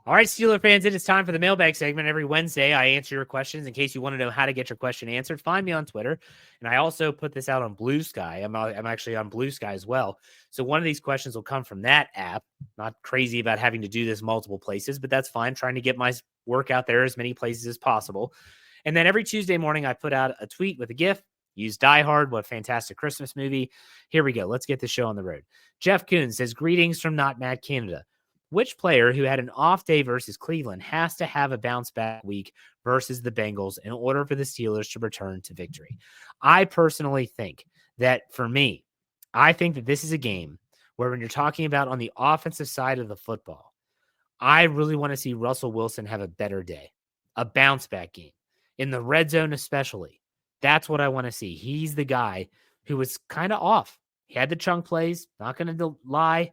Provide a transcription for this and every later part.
All right, Steeler fans, it is time for the mailbag segment. Every Wednesday, I answer your questions. In case you want to know how to get your question answered, find me on Twitter. And I also put this out on Blue Sky. I'm actually on Blue Sky as well. So one of these questions will come from that app. Not crazy about having to do this multiple places, but that's fine. Trying to get my work out there as many places as possible. And then every Tuesday morning, I put out a tweet with a GIF. Use Die Hard. What a fantastic Christmas movie. Here we go. Let's get the show on the road. Jeff Coons says, greetings from Not Mad Canada. Which player who had an off day versus Cleveland has to have a bounce back week versus the Bengals in order for the Steelers to return to victory? I personally think that for me, I think that this is a game where when you're talking about on the offensive side of the football, I really want to see Russell Wilson have a better day, a bounce back game in the red zone, especially. That's what I want to see. He's the guy who was kind of off. He had the chunk plays, not going to lie.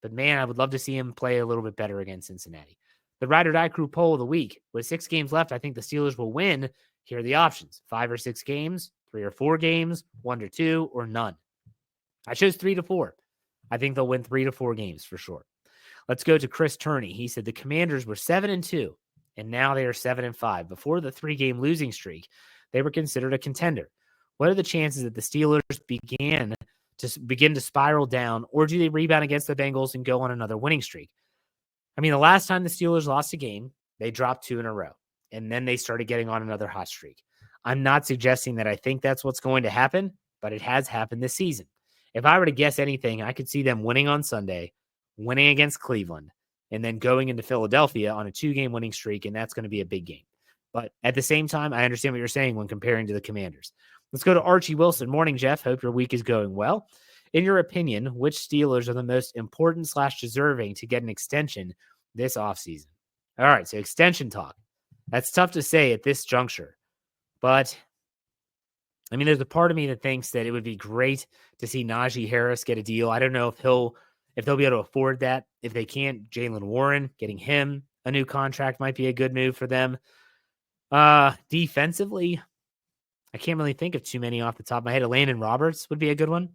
But, man, I would love to see him play a little bit better against Cincinnati. The Ride or Die Crew poll of the week. With 6 games left, I think the Steelers will win. Here are the options. 5 or 6 games, 3 or 4 games, 1 or 2, or none. I chose 3 to 4. I think they'll win 3 to 4 games for sure. Let's go to Chris Turney. He said the Commanders were 7-2, and now they are 7-5. Before the 3-game losing streak, they were considered a contender. What are the chances that the Steelers begin to spiral down, or do they rebound against the Bengals and go on another winning streak? I mean, the last time the Steelers lost a game, they dropped 2 in a row, and then they started getting on another hot streak. I'm not suggesting that I think that's what's going to happen, but it has happened this season. If I were to guess anything, I could see them winning on Sunday, winning against Cleveland, and then going into Philadelphia on a 2-game winning streak, and that's going to be a big game. But at the same time, I understand what you're saying when comparing to the Commanders. Let's go to Archie Wilson. Morning, Jeff. Hope your week is going well. In your opinion, which Steelers are the most important / deserving to get an extension this offseason? All right, so extension talk. That's tough to say at this juncture. But, I mean, there's a part of me that thinks that it would be great to see Najee Harris get a deal. I don't know if they'll be able to afford that. If they can't, Jaylen Warren, getting him a new contract might be a good move for them. Defensively, I can't really think of too many off the top of my head. Landon Roberts would be a good one.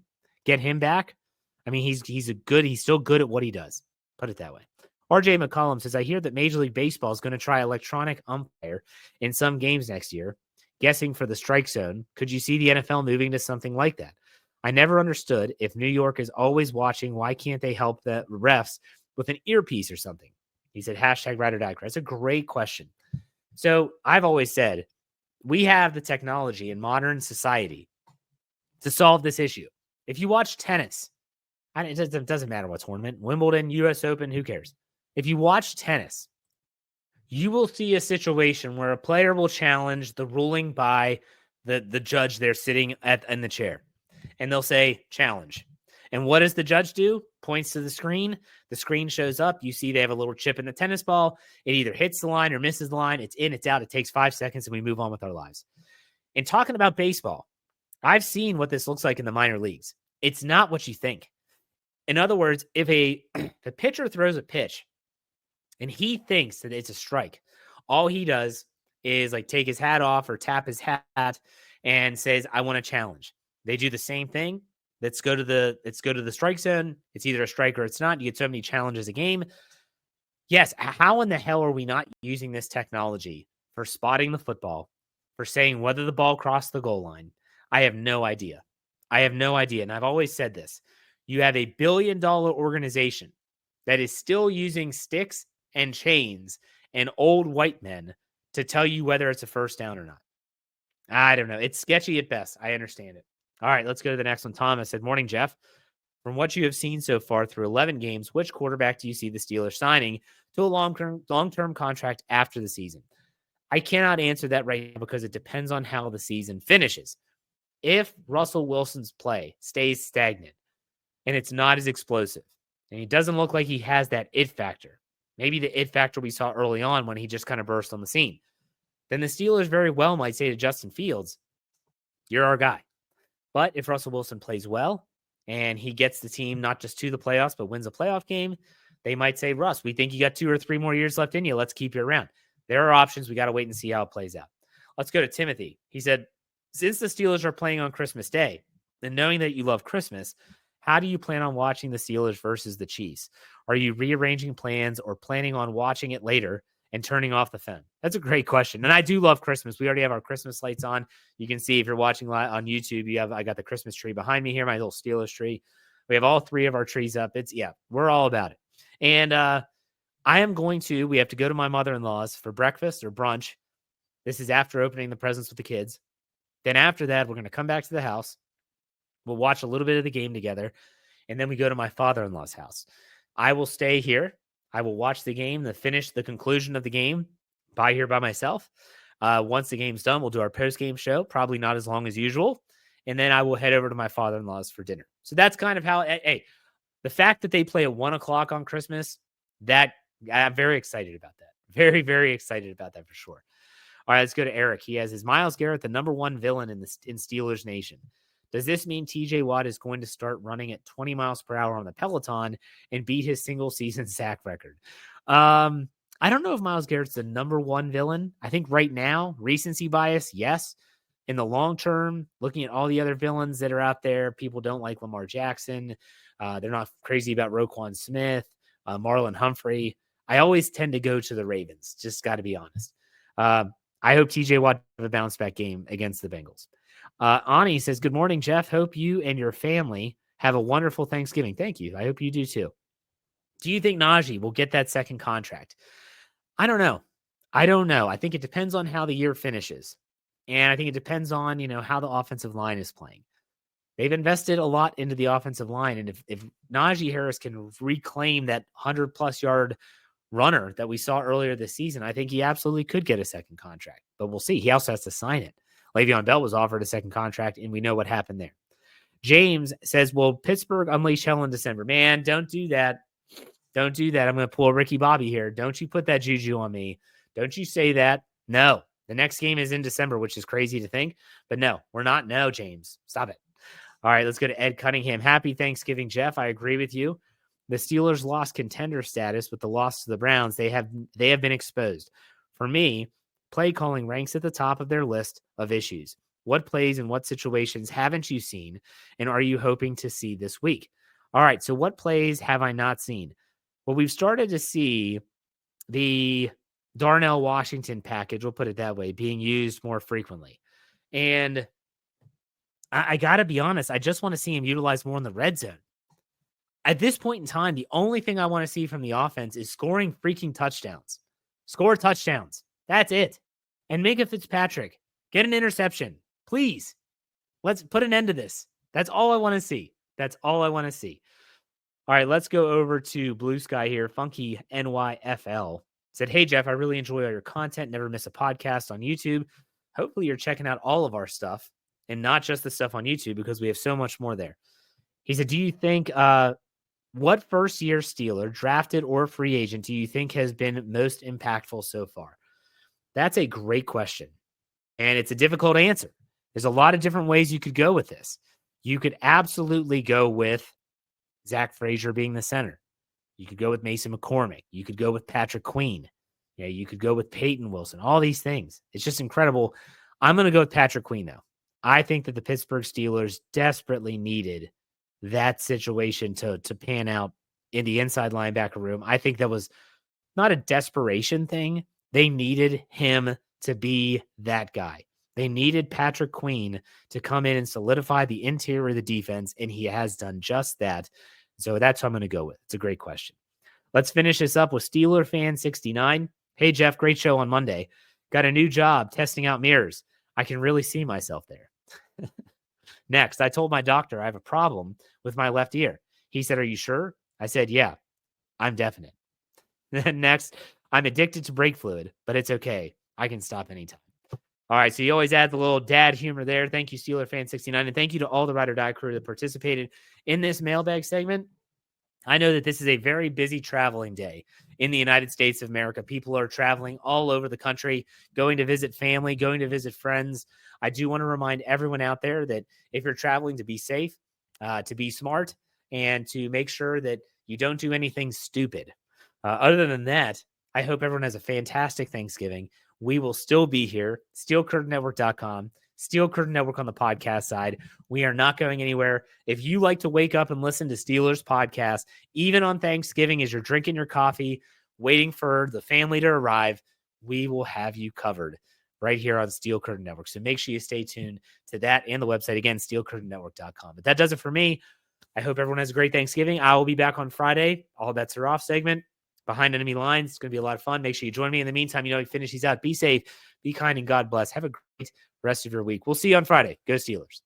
Get him back. I mean, he's still good at what he does. Put it that way. RJ McCollum says, I hear that Major League Baseball is going to try electronic umpire in some games next year. Guessing for the strike zone. Could you see the NFL moving to something like that? I never understood if New York is always watching, why can't they help the refs with an earpiece or something? He said, hashtag Ride or Die. That's a great question. So I've always said, we have the technology in modern society to solve this issue. If you watch tennis, it doesn't matter what tournament, Wimbledon, US Open, who cares? If you watch tennis, you will see a situation where a player will challenge the ruling by the judge there sitting in the chair. And they'll say, challenge. And what does the judge do? Points to the screen. The screen shows up. You see they have a little chip in the tennis ball. It either hits the line or misses the line. It's in, it's out. It takes 5 seconds, and we move on with our lives. In talking about baseball, I've seen what this looks like in the minor leagues. It's not what you think. In other words, if the pitcher throws a pitch and he thinks that it's a strike, all he does is like take his hat off or tap his hat and says, I want to challenge. They do the same thing. Let's go to the strike zone. It's either a strike or it's not. You get so many challenges a game. Yes, how in the hell are we not using this technology for spotting the football, for saying whether the ball crossed the goal line? I have no idea. And I've always said this. You have a $1 billion organization that is still using sticks and chains and old white men to tell you whether it's a first down or not. I don't know. It's sketchy at best. I understand it. All right, let's go to the next one. Thomas said, morning, Jeff. From what you have seen so far through 11 games, which quarterback do you see the Steelers signing to a long-term contract after the season? I cannot answer that right now because it depends on how the season finishes. If Russell Wilson's play stays stagnant and it's not as explosive, and he doesn't look like he has that it factor, maybe the it factor we saw early on when he just kind of burst on the scene, then the Steelers very well might say to Justin Fields, you're our guy. But if Russell Wilson plays well and he gets the team not just to the playoffs, but wins a playoff game, they might say, Russ, we think you got 2 or 3 more years left in you. Let's keep you around. There are options. We got to wait and see how it plays out. Let's go to Timothy. He said, since the Steelers are playing on Christmas Day, and knowing that you love Christmas, How do you plan on watching the Steelers versus the Chiefs? Are you rearranging plans or planning on watching it later and turning off the phone? That's a great question. And I do love Christmas. We already have our Christmas lights on. You can see if you're watching live on YouTube, I got the Christmas tree behind me here, my little Steelers tree. We have all three of our trees up. We're all about it. And we have to go to my mother-in-law's for breakfast or brunch. This is after opening the presents with the kids. Then after that, we're going to come back to the house. We'll watch a little bit of the game together. And then we go to my father-in-law's house. I will stay here. I will watch the game, the conclusion of the game by myself. Once the game's done, we'll do our post-game show, probably not as long as usual. And then I will head over to my father-in-law's for dinner. So that's kind of how, the fact that they play at 1:00 on Christmas, that I'm very excited about that. Very, very excited about that for sure. All right, let's go to Eric. He has his Myles Garrett, the number one villain in Steelers Nation. Does this mean TJ Watt is going to start running at 20 miles per hour on the Peloton and beat his single season sack record? I don't know if Myles Garrett's the number one villain. I think right now, recency bias, yes. In the long term, looking at all the other villains that are out there, people don't like Lamar Jackson. They're not crazy about Roquan Smith, Marlon Humphrey. I always tend to go to the Ravens. Just got to be honest. I hope TJ Watt have a bounce back game against the Bengals. Ani says, good morning, Jeff. Hope you and your family have a wonderful Thanksgiving. Thank you. I hope you do too. Do you think Najee will get that second contract? I don't know. I think it depends on how the year finishes. And I think it depends on, how the offensive line is playing. They've invested a lot into the offensive line. And if Najee Harris can reclaim that 100-plus yard runner that we saw earlier this season, I think he absolutely could get a second contract. But we'll see. He also has to sign it. Le'Veon Bell was offered a second contract, and we know what happened there. James says, will Pittsburgh unleash hell in December? Man, don't do that. Don't do that. I'm going to pull a Ricky Bobby here. Don't you put that juju on me. Don't you say that. No. The next game is in December, which is crazy to think. But no, we're not. No, James. Stop it. All right, let's go to Ed Cunningham. Happy Thanksgiving, Jeff. I agree with you. The Steelers lost contender status with the loss to the Browns. They have been exposed. For me, play calling ranks at the top of their list of issues. What plays and what situations haven't you seen, and are you hoping to see this week? All right, so what plays have I not seen? Well, we've started to see the Darnell Washington package, we'll put it that way, being used more frequently. And I got to be honest, I just want to see him utilized more in the red zone. At this point in time, the only thing I want to see from the offense is scoring freaking touchdowns. Score touchdowns. That's it. And Minka Fitzpatrick, get an interception. Please. Let's put an end to this. That's all I want to see. That's all I want to see. All right, let's go over to Blue Sky here. Funky NYFL said, hey, Jeff, I really enjoy all your content. Never miss a podcast on YouTube. Hopefully you're checking out all of our stuff and not just the stuff on YouTube because we have so much more there. He said, do you think what first-year Steeler, drafted or free agent, do you think has been most impactful so far? That's a great question, and it's a difficult answer. There's a lot of different ways you could go with this. You could absolutely go with Zach Frazier being the center. You could go with Mason McCormick. You could go with Patrick Queen. Yeah, you could go with Peyton Wilson. All these things. It's just incredible. I'm going to go with Patrick Queen, though. I think that the Pittsburgh Steelers desperately needed that situation to pan out in the inside linebacker room. I think that was not a desperation thing. They needed him to be that guy. They needed Patrick Queen to come in and solidify the interior of the defense, and he has done just that. So that's what I'm going to go with. It's a great question. Let's finish this up with Steeler Fan 69. Hey, Jeff, great show on Monday. Got a new job testing out mirrors. I can really see myself there. Next, I told my doctor I have a problem with my left ear. He said, are you sure? I said, yeah, I'm definite. Next, I'm addicted to brake fluid, but it's okay. I can stop anytime. All right, so you always add the little dad humor there. Thank you, Steeler Fan 69, and thank you to all the Ride or Die crew that participated in this mailbag segment. I know that this is a very busy traveling day in the United States of America. People are traveling all over the country, going to visit family, going to visit friends. I do want to remind everyone out there that if you're traveling, to be safe, to be smart, and to make sure that you don't do anything stupid. Other than that, I hope everyone has a fantastic Thanksgiving. We will still be here, steelcurtainnetwork.com, Steel Curtain Network on the podcast side. We are not going anywhere. If you like to wake up and listen to Steelers podcast, even on Thanksgiving as you're drinking your coffee, waiting for the family to arrive, we will have you covered right here on Steel Curtain Network. So make sure you stay tuned to that and the website. Again, steelcurtainnetwork.com. But that does it for me. I hope everyone has a great Thanksgiving. I will be back on Friday. All bets are off segment. Behind Enemy Lines. It's going to be a lot of fun. Make sure you join me. In the meantime, you finish these out. Be safe, be kind, and God bless. Have a great rest of your week. We'll see you on Friday. Go Steelers.